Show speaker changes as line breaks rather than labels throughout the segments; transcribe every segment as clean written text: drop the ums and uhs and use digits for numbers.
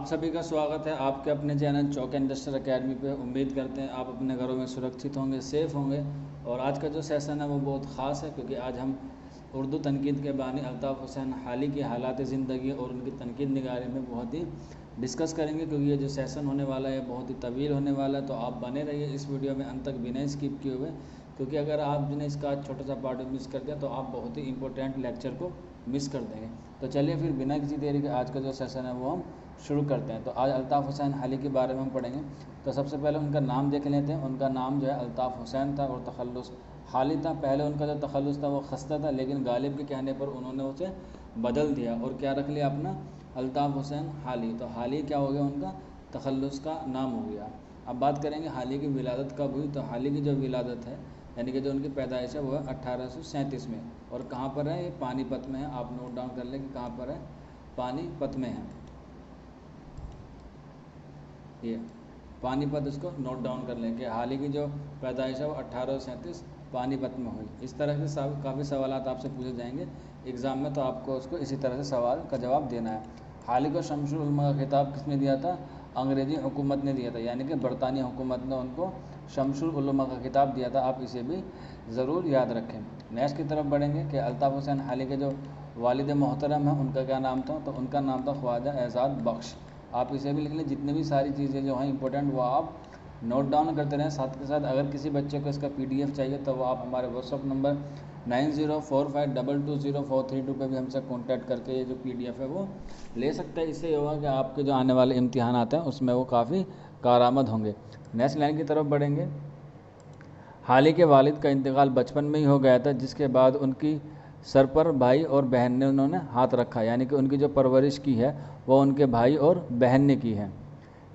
आप सभी का स्वागत है आपके अपने चैनल चौक इंडस्ट्रियल एकेडमी पे। उम्मीद करते हैं आप अपने घरों में सुरक्षित होंगे, सेफ़ होंगे। और आज का जो सेशन है वो बहुत ख़ास है क्योंकि आज हम उर्दू तनकीद के बानी अल्ताफ़ हुसैन हाली की हालात ज़िंदगी और उनकी तनकीद निगारी में बहुत ही डिस्कस करेंगे। क्योंकि ये जो सेशन होने वाला है बहुत ही तवील होने वाला है, तो आप बने रहिए इस वीडियो में अंत तक बिना स्किप किए हुए, क्योंकि अगर आपने इसका छोटा सा पार्ट मिस कर दिया तो आप बहुत ही इंपॉर्टेंट लेक्चर को मिस कर देंगे। तो चलिए फिर बिना किसी देरी के आज का जो सेशन है वो हम शुरू करते हैं। तो आज अल्ताफ़ हुसैन हाली के बारे में हम पढ़ेंगे। तो सबसे पहले उनका नाम देख लेते हैं। उनका नाम जो है अल्ताफ़ हुसैन था और तखल्लुस हाली था। पहले उनका जो तखल्लुस था वो खस्ता था, लेकिन गालिब के कहने पर उन्होंने उसे बदल दिया और क्या रख लिया अपना, अल्ताफ़ हुसैन हाली। तो हाली क्या हो गया, उनका तखल्लुस का नाम हो गया। अब बात करेंगे हाली की विलादत कब हुई। तो हाली की जो विलादत है यानी कि जो उनकी पैदाइश है वो है 1837 में। और कहाँ पर है, ये पानीपत में है। आप नोट डाउन कर लें कि कहाँ पर है, पानीपत में है। ये पानीपत, इसको नोट डाउन कर लें कि हाली की जो पैदाइश है वो 1837 पानीपत में हुई। इस तरह से काफ़ी सवाल आपसे पूछे जाएंगे एग्ज़ाम में, तो आपको उसको इसी तरह से सवाल का जवाब देना है। हाली को शमशुल उलमा का खिताब किसने दिया था, अंग्रेज़ी हुकूमत ने दिया था, यानी कि बरतानिया हुकूमत ने उनको शमशुल उलमा का खिताब दिया था। आप इसे भी ज़रूर याद रखें। नेक्स्ट की तरफ बढ़ेंगे कि अल्ताफ़ हुसैन हाली के जो वालिद मोहतरम हैं उनका क्या नाम था। तो उनका नाम था ख्वाजा एजाज़ बख्श। आप इसे भी लिख लें। जितनी भी सारी चीज़ें जो हैं इंपॉर्टेंट वो आप नोट डाउन करते रहें। साथ के साथ अगर किसी बच्चे को इसका PDF चाहिए तो वो आप हमारे व्हाट्सअप नंबर 9045220432 पे भी हमसे कांटेक्ट करके ये जो PDF है वो ले सकते हैं। इससे ये होगा कि आपके जो आने वाले इम्तिहान आते हैं उसमें वो काफ़ी कारआमद होंगे। नेक्स्ट लाइन की तरफ बढ़ेंगे। हाली के वालिद का इंतकाल बचपन में ही हो गया था, जिसके बाद उनकी सर पर भाई और बहन ने उन्होंने हाथ रखा, यानी कि उनकी जो परवरिश की है वो उनके भाई और बहन ने की है।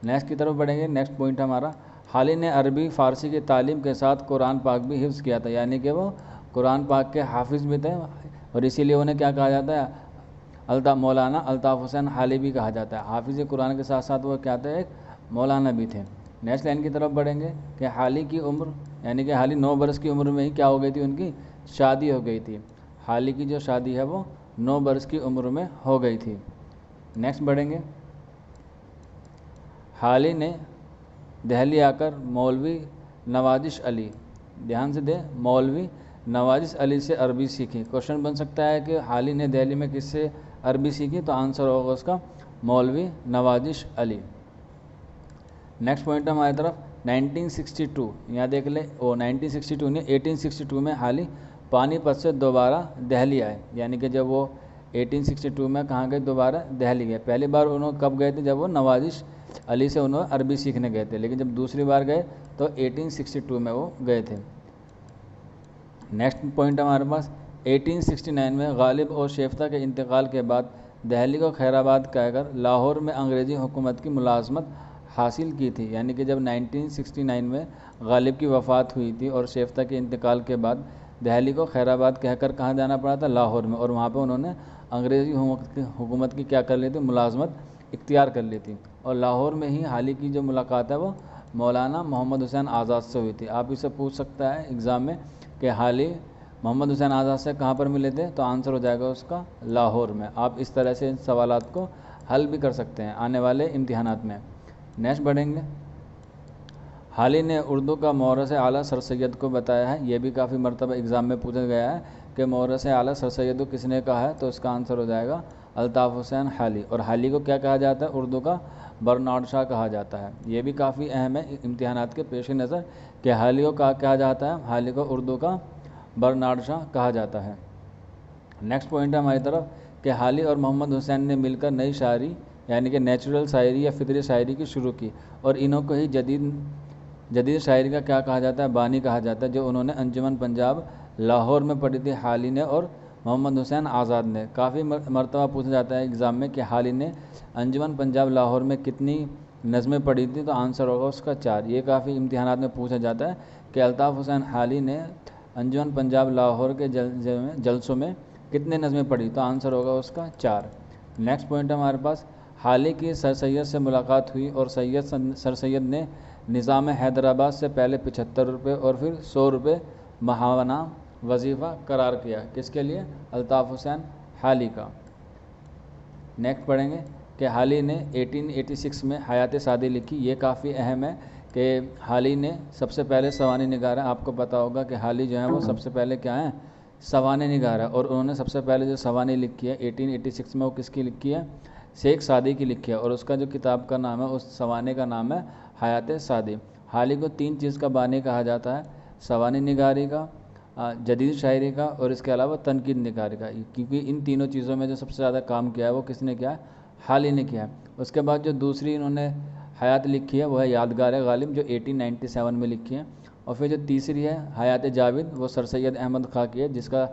नेक्स्ट की तरफ बढ़ेंगे। नेक्स्ट पॉइंट हमारा, हाली ने अरबी फ़ारसी की तालीम के साथ कुरान पाक भी हिफ्ज़ किया था, यानी कि वो कुरान पाक के हाफिज़ भी थे और इसीलिए उन्हें क्या कहा जाता है, मौलाना अल्ताफ़ हुसैन हाली भी कहा जाता है। हाफिज़ कुरान के साथ साथ वो क्या थे, एक मौलाना भी थे। नेक्स्ट लाइन की तरफ बढ़ेंगे कि हाली की उम्र यानी कि हाली 9 बरस की उम्र में ही क्या हो गई थी, उनकी शादी हो गई थी। हाली की जो शादी है वो 9 बरस की उम्र में हो गई थी। नेक्स्ट बढ़ेंगे। हाली ने दिल्ली आकर मौलवी नवाजिश अली, ध्यान से दे, मौलवी नवाजिश अली से अरबी सीखी। क्वेश्चन बन सकता है कि हाली ने दिल्ली में किससे अरबी सीखी, तो आंसर होगा उसका मौलवी नवाजिश अली। नेक्स्ट पॉइंट है हमारी तरफ 1962, यहाँ देख ले, 1962 नहीं 1862 में हाली पानीपत से दोबारा दिल्ली आए, यानी कि जब वो 1862 में कहाँ गए, दोबारा दिल्ली गए। पहली बार उन्होंने कब गए थे, जब वो नवाजिश अली से उन्होंने अरबी सीखने गए थे, लेकिन जब दूसरी बार गए तो 1862 में वो गए थे। नेक्स्ट पॉइंट हमारे पास 1869 में गालिब और शेफ्ता के इंतकाल के बाद दिल्ली को खैराबाद कहकर लाहौर में अंग्रेज़ी हुकूमत की मुलाजमत हासिल की थी, यानी कि जब 1969 में गालिब की वफ़ात हुई थी और शेफ्ता के इंतकाल के बाद दिल्ली को खैराबाद कहकर कहाँ जाना पड़ा था, लाहौर में, और वहाँ पर उन्होंने अंग्रेज़ी हुकूमत की क्या कर ली थी, मुलाजमत इख्तियार कर ली थी। और लाहौर में ही हाली की जो मुलाकात है वो मौलाना मोहम्मद हुसैन आज़ाद से हुई थी। आप इसे पूछ सकता है एग्ज़ाम में कि हाली मोहम्मद हुसैन आज़ाद से कहाँ पर मिले थे, तो आंसर हो जाएगा उसका लाहौर में। आप इस तरह से इन सवालात को हल भी कर सकते हैं आने वाले इम्तिहानात में। नेक्स्ट बढ़ेंगे। हाली ने उर्दू का मौरस आला सर सैयद को बताया है। ये भी काफ़ी मरतबा एग्ज़ाम में पूछा गया है कि मौरस आला सर सैयद को किसने कहा है, तो इसका आंसर हो जाएगा अल्ताफ़ हुसैन हाली। और हाली को क्या कहा जाता है, उर्दू का बर्नार्ड शाह कहा जाता है। ये भी काफ़ी अहम है इम्तिहानात के पेश नज़र कि हाली को कहा जाता है, हाली को उर्दू का बर्नार्ड शाह कहा जाता है। नेक्स्ट पॉइंट है हमारी तरफ कि हाली और मोहम्मद हुसैन ने मिलकर नई शायरी यानी कि नेचुरल शायरी या फितरी शायरी की शुरू की, और इन्हों को ही जदीद शायरी का क्या कहा जाता है, बानी कहा जाता है, जो उन्होंने अंजुमन पंजाब लाहौर में पढ़ी थी हाली ने और मोहम्मद हुसैन आज़ाद ने। काफ़ी मरतबा पूछा जाता है एग्ज़ाम में कि हाली ने अंजुमन पंजाब लाहौर में कितनी नज़में पढ़ी थी, तो आंसर होगा उसका 4। ये काफ़ी इम्तिहानात में पूछा जाता है कि अल्ताफ़ हुसैन हाली ने अंजुमन पंजाब लाहौर के जलसों में कितने नज़में पढ़ी, तो आंसर होगा उसका 4। नेक्स्ट पॉइंट हमारे पास, हाली की सर सैयद से मुलाकात हुई और सर सैयद ने निज़ाम हैदराबाद से पहले 75 रुपये और फिर 100 रुपये माहाना वजीफ़ा करार किया। किसके लिए, अल्ताफ़ हुसैन हाली का। नेक्स्ट पढ़ेंगे कि हाल ही ने 1886 में हयात सादी लिखी। ये काफ़ी अहम है कि हाल ही ने सबसे पहले सवानी निगार है। आपको पता होगा कि हाल ही जो है वो सबसे पहले क्या है, सवानी निगार है। और उन्होंने सबसे पहले जो सवानी लिखी है 1886 में, वो किसकी लिखी है, शेख सादी की लिखी है। और उसका जो किताब का नाम है, उस सवानी का नाम है हयात सादी। हाल ही को 3 चीज़ का बानी कहा जाता है, सवानी निगारी का, जदीद शायरी का, और इसके अलावा तनकीद निगारी का। क्योंकि इन तीनों चीज़ों में जो सबसे ज़्यादा काम किया है वो किसने किया है, हाल ही ने किया है। उसके बाद जो दूसरी इन्होंने हयात लिखी है वो है यादगार गालिब, जो 1897 में लिखी है। और फिर जो तीसरी है हयात जाविद, वो सर सैयद अहमद खां की है, जिसका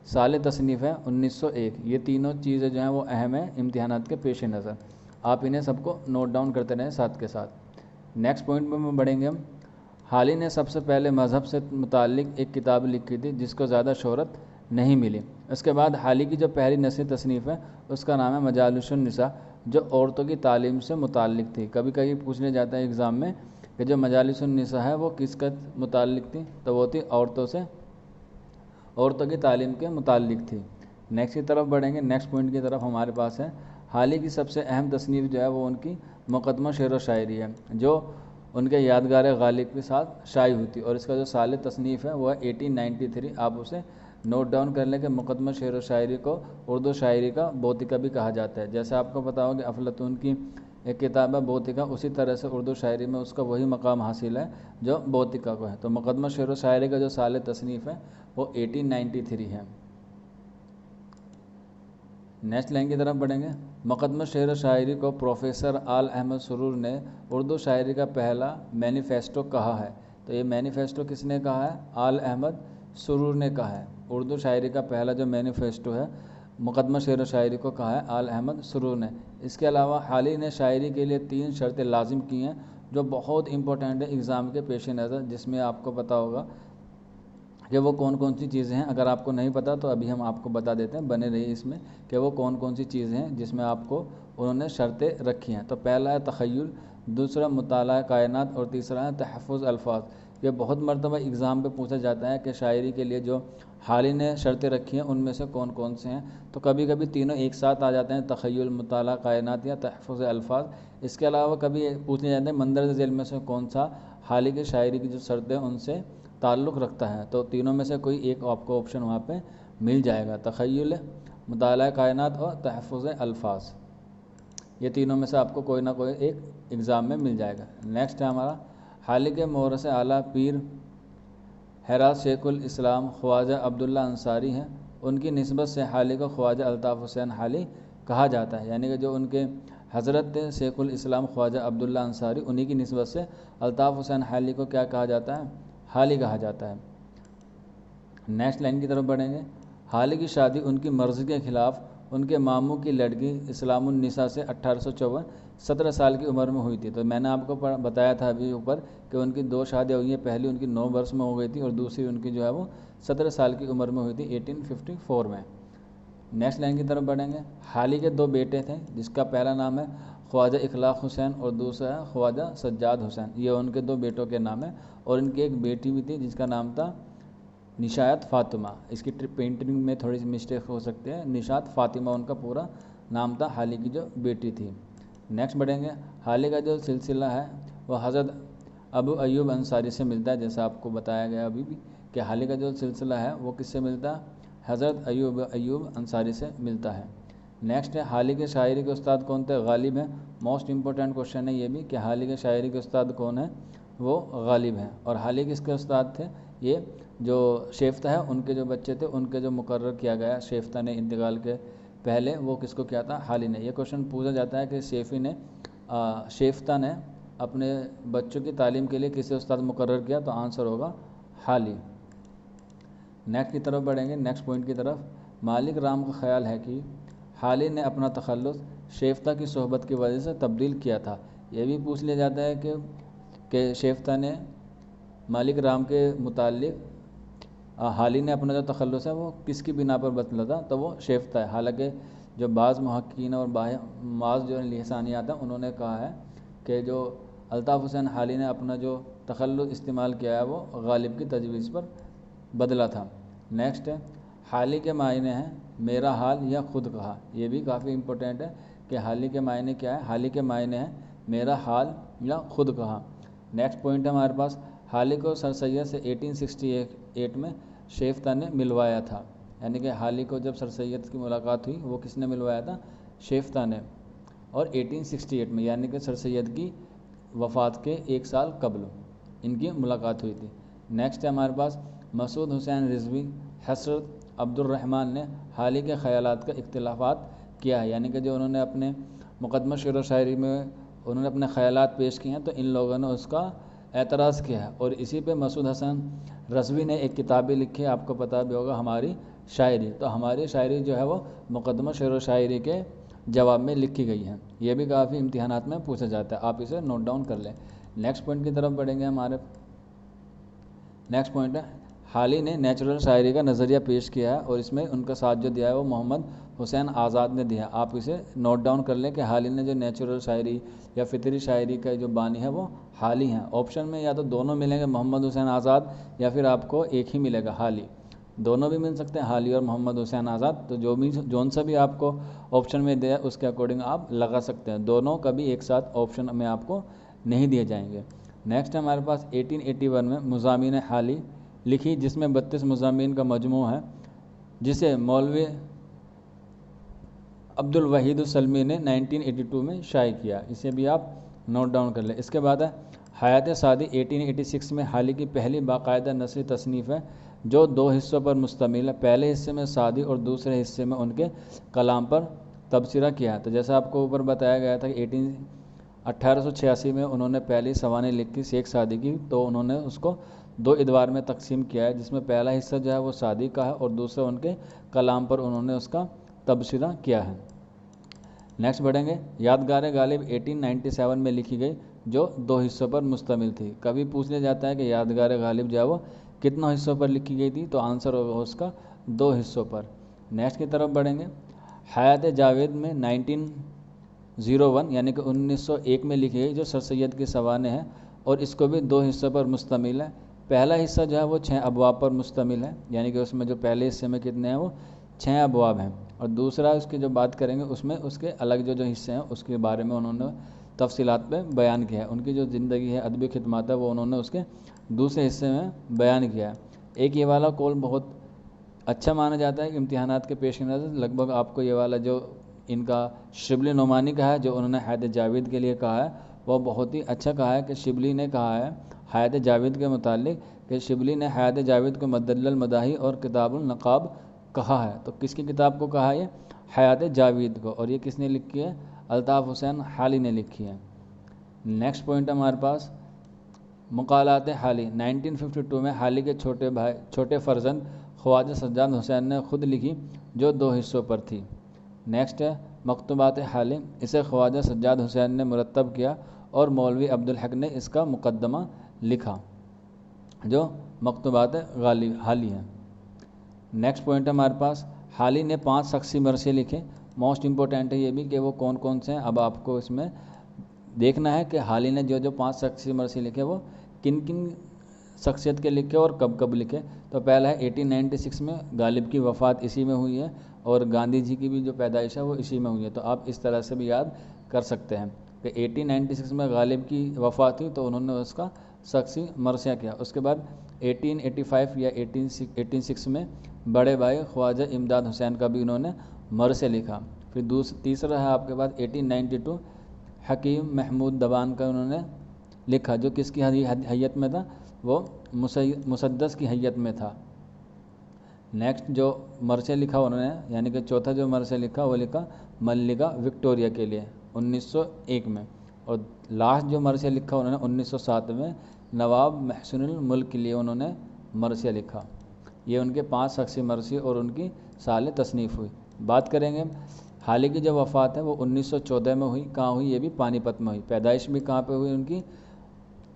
साल तसनीफ़ है 1901। ये तीनों चीज़ें जो हैं वो अहम है इम्तिहानात के पेश नज़र। आप इन्हें सबको नोट डाउन करते रहें साथ के साथ। नेक्स्ट पॉइंट में बढ़ेंगे हम। हाल ही ने सबसे पहले मज़हब से मुताल्लिक़ एक किताब लिखी थी जिसको ज़्यादा शोहरत नहीं मिली। उसके बाद हाल ही की जो पहली नस्ली तसनीफ़ है उसका नाम है मजालिसुन निसा, जो औरतों की तालीम से मुताल्लिक़ थी। कभी कभी पूछ लिया जाता है एग्ज़ाम में कि जो मजालिसुन निसा है वो किसका मुताल्लिक़ थी, तो वो थी औरतों की तालीम के मुताल्लिक़ थी। नेक्स्ट की तरफ बढ़ेंगे। नेक्स्ट पॉइंट की तरफ हमारे पास है, हाल ही की सबसे अहम तसनीफ़ जो है वो उनकी मुक़दमा शेर व शायरी है, जो उनके यादगार गालिब के साथ शाये हुई थी। और इसका जो साल तसनीफ़ है वो है 1893। आप उसे नोट डाउन कर लें कि मुक़दमा शेर व शायरी को उर्दू शायरी का बोतिका भी कहा जाता है। जैसे आपको पता होगा कि अफलातून की एक किताब है बोतिका, उसी तरह से उर्दू शायरी में उसका वही मकाम हासिल है जो बोतिका को है। तो मुक़दमा शेर व शायरी का जो साल तसनीफ़ है वो 1893 है। नेक्स्ट लाइन की तरफ बढ़ेंगे। मुक़दमा शेर व शायरी को प्रोफेसर आल अहमद सुरूर ने उर्दू शायरी का पहला मैनिफेस्टो कहा है। तो ये मैनिफेस्टो किसने कहा है, आल अहमद सुरूर ने कहा है। उर्दू शायरी का पहला जो मैनिफेस्टो है मुक़दमा शेर व शायरी को कहा है आल अहमद सुरूर ने। इसके अलावा हाल ही ने शायरी के लिए 3 शर्तें लाजिम की हैं जो बहुत इंपॉर्टेंट है एग्ज़ाम के पेश नज़र, जिसमें आपको पता होगा कि वो कौन कौन सी चीज़ें हैं। अगर आपको नहीं पता तो अभी हम आपको बता देते हैं, बने रहिए इसमें कि वो कौन कौन सी चीज़ें हैं जिसमें आपको उन्होंने शर्तें रखी हैं। तो पहला है तख़य्युल, दूसरा मुताला कायनात, और तीसरा है तहफ़्फ़ुज़ अल्फाज। ये बहुत मरतबा एग्ज़ाम पे पूछा जाता है कि शायरी के लिए जो हाल ही ने शर्तें रखी हैं उनमें से कौन कौन से हैं। तो कभी कभी तीनों एक साथ आ जाते हैं, तख़य्युल, मुताला कायनात या तहफ़्फ़ुज़ अल्फाज। इसके अलावा कभी पूछने जाते हैं मंदरज ज़ेल में से कौन सा हाल ही की शायरी की जो शर्तें उनसे ताल्लुक़ रखता है। तो तीनों में से कोई एक आपको ऑप्शन वहाँ पे मिल जाएगा, तख़य्युल, मुताला कायनात और तहफ़्फ़ुज़ अल्फाज। ये तीनों में से आपको कोई ना कोई एक एग्ज़ाम में मिल जाएगा। नेक्स्ट है हमारा, हाल ही के मोरस आला पीर हेरात शेखुल इस्लाम ख्वाजा अब्दुल्ला अंसारी हैं। उनकी निस्बत से हाल ही को ख्वाजा अल्ताफ़ हुसैन हाली कहा जाता है। यानी कि जो उनके हज़रत शेखुल इस्लाम ख्वाजा अब्दुल्ला अंसारी, उन्हीं की निस्बत से अल्ताफ़ हुसैन हाली को क्या कहा जाता है, हाली कहा जाता है। नेक्स्ट लाइन की तरफ बढ़ेंगे। हाल की शादी उनकी मर्ज़ी के ख़िलाफ़ उनके मामू की लड़की इस्लामुन्निसा से 1854 17 साल की उम्र में हुई थी। तो मैंने आपको बताया था अभी ऊपर कि उनकी 2 शादियाँ हुई हैं। पहली उनकी 9 वर्ष में हो गई थी और दूसरी उनकी जो है वो 17 साल की उम्र में हुई थी 1854 में। नेक्स्ट लाइन की तरफ बढ़ेंगे। हाल ही के 2 बेटे थे, जिसका पहला नाम है ख्वाजा इखलाक हुसैन और दूसरा है ख्वाजा सज्जाद हुसैन। ये उनके 2 बेटों के नाम है। और इनकी एक बेटी भी थी जिसका नाम था निशात फ़ातिमा। इसकी पेंटिंग में थोड़ी सी मिस्टेक हो सकती है, निशात फ़ातिमा उनका पूरा नाम था, हाल ही की जो बेटी थी। नेक्स्ट बढ़ेंगे। हाल ही का जो सिलसिला है वह हज़रत अबू अयूब अंसारी से मिलता है। जैसा आपको बताया गया अभी भी कि हाल ही का जो सिलसिला है वो किससे मिलता है, हज़रत अयूब अंसारी से मिलता है। नेक्स्ट है, हाल ही के शायरी के उस्ताद कौन थे, गालिब हैं। मोस्ट इंपॉर्टेंट क्वेश्चन है ये भी कि हाल ही के शायरी के उस्ताद कौन है, वो गालिब हैं। और हाल ही किसके उस्ताद थे, ये जो शेफ्ता है उनके जो बच्चे थे उनके जो मुकर्रर किया गया शेफ्ता ने इंतकाल के पहले, वो किसको किया था, हाल ही ने। ये क्वेश्चन पूछा जाता है कि शेफ्ता ने अपने बच्चों की तालीम के लिए किसे उस्ताद मुकर्रर किया, तो आंसर होगा हाल ही। नेक्स्ट की तरफ बढ़ेंगे, नेक्स्ट पॉइंट की तरफ। मालिक राम का ख्याल है कि हाल ही ने अपना तखल्लुस शेफ्ता की सोहबत की वजह से तब्दील किया था। यह भी पूछ लिया जाता है कि शेफ्ता ने मालिक राम के मुतालिक हाल ही ने अपना जो तखल्लुस है वो किसकी बिना पर बदला था, तो वो शेफ्ता है। हालांकि जो बाज़ मुहक्कीन और बाज़ जो लिसानियात हैं उन्होंने कहा है कि जो अल्ताफ़ हुसैन हाली ने अपना जो तखल्लुस इस्तेमाल किया है वो गालिब की तजवीज़ पर बदला था। नेक्स्ट है, हाल ही के मायने हैं मेरा हाल या खुद कहा। ये भी काफ़ी इम्पोर्टेंट है कि हाल ही के मायने क्या है? हाल ही के मायने हैं मेरा हाल या खुद कहा। नेक्स्ट पॉइंट है हमारे पास, हाल ही को सर सैयद से 1868 में शेफ्ता ने मिलवाया था। यानी कि हाल ही को जब सर सैयद की मुलाकात हुई वो किसने मिलवाया था? शेफ्ता ने। और 1868 में यानी कि सर सैयद की वफ़ात के 1 साल कबल इनकी मुलाकात हुई थी। नेक्स्ट है हमारे पास, मसूद हुसैन रिजवी हसरत अब्दुर्रहमान ने हाल ही के ख़यालात का इख्तिलाफ़ात किया है। यानी कि जो उन्होंने अपने मुक़दमा शेर व शायरी में उन्होंने अपने ख़यालात पेश किए हैं तो इन लोगों ने उसका एतराज़ किया है। और इसी पे मसूद हसन रज़वी ने एक किताब भी लिखी है, आपको पता भी होगा, हमारी शायरी। तो हमारी शायरी जो है वो मुक़दमा शेर व शायरी के जवाब में लिखी गई है। ये भी काफ़ी इम्तिहानात में पूछा जाता है, आप इसे नोट डाउन कर लें। नेक्स्ट पॉइंट की तरफ बढ़ेंगे। हमारे नेक्स्ट पॉइंट है, हाल ही ने नेचुरल शायरी का नज़रिया पेश किया है और इसमें उनका साथ जो दिया है वो मोहम्मद हुसैन आज़ाद ने दिया। आप इसे नोट डाउन कर लें कि हाल ही ने जो नेचुरल शायरी या फितरी शायरी का जो बानी है वो हाल ही हैं। ऑप्शन में या तो दोनों मिलेंगे, मोहम्मद हुसैन आज़ाद, या फिर आपको एक ही मिलेगा, हाल ही। दोनों भी मिल सकते हैं, हाल ही और मोहम्मद हुसैन आज़ाद। तो जौन सा भी आपको ऑप्शन में दिया उसके अकॉर्डिंग आप लगा सकते हैं। दोनों कभी एक साथ ऑप्शन में आपको नहीं दिए जाएंगे। नेक्स्ट हमारे पास 1881 में मुज़ामीन हाली लिखी, जिसमें 32 मुज़ामीन का मजमू है, जिसे मौलवी अब्दुल वहीद सलमी ने 1982 में शाये किया। इसे भी आप नोट डाउन कर लें। इसके बाद है हयात सादी 1886 में हाल ही की पहली बाकायदा नसरी तसनीफ़ है जो 2 हिस्सों पर मुश्तमिल है। पहले हिस्से में सादी और दूसरे हिस्से में उनके कलाम पर तबसरा किया। तो जैसा आपको ऊपर बताया गया था कि 1886 में उन्होंने पहली सवानी लिखी शेख सादी की, तो उन्होंने उसको 2 इदवार में तकसीम किया है, जिसमें पहला हिस्सा जो है वो सादी का है और दूसरा उनके कलाम पर उन्होंने उसका तबसरा किया है। नेक्स्ट बढ़ेंगे, यादगार गालिब 1897 में लिखी गई जो 2 हिस्सों पर मुश्तमिल थी। कभी पूछ लिया जाता है कि यादगार गालिब जो है वो कितना हिस्सों पर लिखी गई थी, तो आंसर होगा उसका 2 हिस्सों पर। नेक्स्ट की तरफ बढ़ेंगे, हयात जावेद में 1901 यानी कि 1901 में लिखी गई जो सर सैयद की सवाने हैं और इसको भी 2 हिस्सों पर मुश्तमिल है। पहला हिस्सा जो है वो 6 अबवाब पर मुश्तमिल है, यानी कि उसमें जो पहले हिस्से में कितने हैं वो 6 अबवाब हैं, और दूसरा उसकी जो बात करेंगे उसमें उसके अलग जो हिस्से हैं उसके बारे में उन्होंने तफसीलात पे बयान किया है। उनकी जो ज़िंदगी है, अदबी खिदमत है, वो उन्होंने उसके दूसरे हिस्से में बयान किया है। एक ये वाला कौल बहुत अच्छा माना जाता है कि इम्तिहानात के पेश नज़र लगभग आपको ये वाला जो इनका शिबली नुमानी का है जो उन्होंने हयात जावेद के लिए कहा है वह बहुत ही अच्छा कहा है कि शिबली ने कहा है हयात जावेद के मुतालिक कि शिबली ने हयात जावेद को मदल्लल मदाही और किताबुल नक़ाब कहा है। तो किसकी किताब को कहा है? हयात जावेद को। और ये किसने लिखी है? अल्ताफ़ हुसैन हाली ने लिखी है। नेक्स्ट पॉइंट हमारे पास मुकालात हाली 1952 में हाली के छोटे फ़र्जंद ख्वाजा सज्जाद हुसैन ने ख़ुद लिखी जो 2 हिस्सों पर थी। नेक्स्ट है मकतूबात हाली, इसे ख्वाजा सज्जाद हुसैन ने मुरतब किया और मौलवी अब्दुल हक ने इसका मुकदमा लिखा जो मकतूबात हाली है। नेक्स्ट पॉइंट है हमारे पास, हाली ने 5 शख्सी मरसे लिखे। मोस्ट इम्पोर्टेंट है ये भी कि वो कौन कौन से हैं। अब आपको इसमें देखना है कि हाली ने जो 5 शख्सी मरसे लिखे वो किन किन शख्सियत के लिखे और कब कब लिखे। तो पहला है 1896 में, गालिब की वफ़ात इसी में हुई है और गांधी जी की भी जो पैदाइश है वो इसी में हुई है। तो आप इस तरह से भी याद कर सकते हैं कि 1896 में गालिब की वफ़ात हुई तो उन्होंने उसका शख्सी मरसिया किया। उसके बाद 1885 या 1886 में बड़े भाई ख्वाजा इमदाद हुसैन का भी उन्होंने मरसे लिखा। फिर तीसरा है आपके पास 1892 हकीम महमूद दबान का उन्होंने लिखा जो किसकी हैयत में था? वो मुसद्दस की हैयत में था। नेक्स्ट जो मरसे लिखा उन्होंने, यानी कि चौथा जो मरसे लिखा वो लिखा मल्लिका विक्टोरिया के लिए 1901 में। और लास्ट जो मरसे लिखा उन्होंने 1907 में नवाब महसुनुल मुल्क के लिए उन्होंने मरसे लिखा। ये उनके 5 शख्सी मरसी और उनकी साल तसनीफ़ हुई। बात करेंगे हाल ही की जो वफ़ात है वो 1914 में हुई। कहाँ हुई? ये भी पानीपत में हुई। पैदाइश भी कहाँ पे हुई उनकी?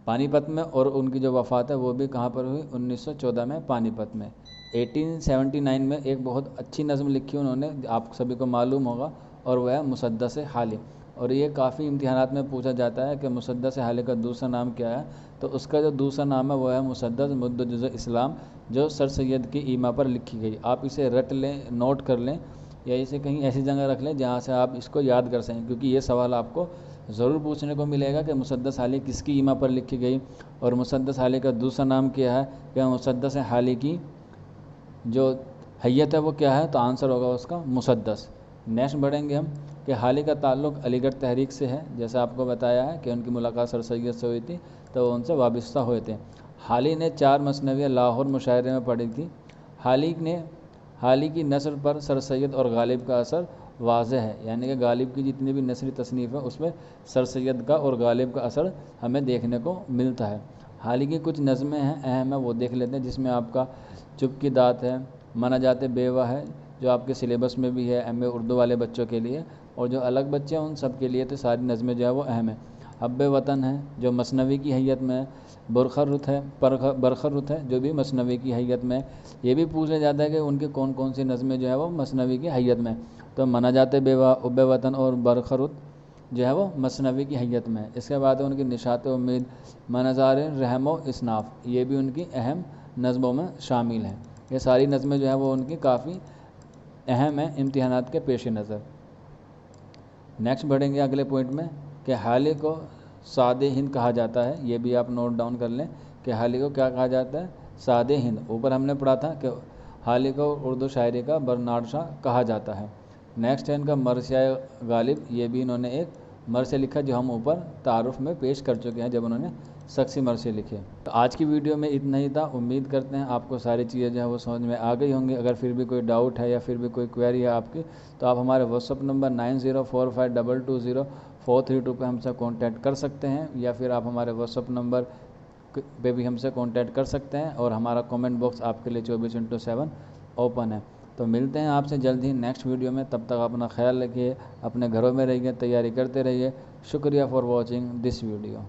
पानीपत में। और उनकी जो वफ़ात है वो भी कहाँ पर हुई? 1914 में पानीपत में। 1879 में एक बहुत अच्छी नज़म लिखी उन्होंने, आप सभी को मालूम होगा, और वह है मुसद्दस हाली। और ये काफ़ी इम्तिहानात में पूछा जाता है कि मुसद्दस हाली का दूसरा नाम क्या है। तो उसका जो दूसरा नाम है वह है मुसद्दस मुद्दजुज़ इस्लाम, जो सर सैयद की ईमा पर लिखी गई। आप इसे रट लें, नोट कर लें या इसे कहीं ऐसी जगह रख लें जहाँ से आप इसको याद कर सकें, क्योंकि ये सवाल आपको ज़रूर पूछने को मिलेगा कि मुसद्दस हाली किसकी ईमा पर लिखी गई और मुसद्दस हाली का दूसरा नाम क्या है, क्या मुसद्दस हाली की जो हैयत है वो क्या है, तो आंसर होगा उसका मुसद्दस। नेक्स्ट बढ़ेंगे हम कि हाली का ताल्लुक़ अलीगढ़ तहरीक से है। जैसे आपको बताया है कि उनकी मुलाकात सर सैयद से हुई थी तो वो उनसे वाबस्ता हुए थे। हाली ने 4 मसनवियाँ लाहौर मुशायरे में पढ़ी थी। हाली की नस्र पर सर सैयद और गालिब का असर वाज़ेह है, यानी कि गालिब की जितनी भी नस्री तसनीफ़ है उसमें सर सैयद का और गालिब का असर हमें देखने को मिलता है। हाली की कुछ नज़में हैं अहम है, वो देख लेते हैं, जिसमें आपका चुप की दात है, मना जाते बेवा है, जो आपके सिलेबस में भी है एमए उर्दू वाले बच्चों के लिए, और जो अलग बच्चे हैं उन सब के लिए तो सारी नज़में जो है वो अहम है। हब्बे वतन है जो मसनवी की हैयत में है, बरखरुत है जो भी मसनवी की हैयत में है। ये भी पूछा जाता है कि उनकी कौन कौन सी नज़में जो है वो मसनवी की हैयत में, तो मना जाते बेवा, उब्बे वतन और बरखरुत जो है वो मसनवी की हैयत में है। इसके बाद है उनकी निशात उम्मीद, मनज़ार रहमो इसनाफ, ये भी उनकी अहम नज़मों में शामिल हैं। ये सारी नज़में जो है वो उनकी काफ़ी अहम है इम्तिहानात के पेश नज़र। नेक्स्ट बढ़ेंगे अगले पॉइंट में कि हाली को सादे हिंद कहा जाता है। ये भी आप नोट डाउन कर लें कि हाली को क्या कहा जाता है, सादे हिंद। ऊपर हमने पढ़ा था कि हाली को उर्दू शायरी का बरनार्ड शाह कहा जाता है। नेक्स्ट है इनका मरसिया गालिब, ये भी इन्होंने एक मरसे लिखा जो हम ऊपर तारुफ में पेश कर चुके हैं जब उन्होंने शख्सी मरसे लिखे। तो आज की वीडियो में इतना ही था। उम्मीद करते हैं आपको सारी चीज़ें जो है वो समझ में आ गई होंगी। अगर फिर भी कोई डाउट है या फिर भी कोई क्वेरी है आपकी, तो आप हमारे व्हाट्सअप नंबर 9045220432 पे हमसे कांटेक्ट कर सकते हैं, या फिर आप हमारे व्हाट्सअप नंबर पे भी हमसे कांटेक्ट कर सकते हैं, और हमारा कमेंट बॉक्स आपके लिए 24/7 ओपन है। तो मिलते हैं आपसे जल्द ही नेक्स्ट वीडियो में। तब तक अपना ख्याल रखिए, अपने घरों में रहिए, तैयारी करते रहिए। शुक्रिया फॉर वॉचिंग दिस वीडियो।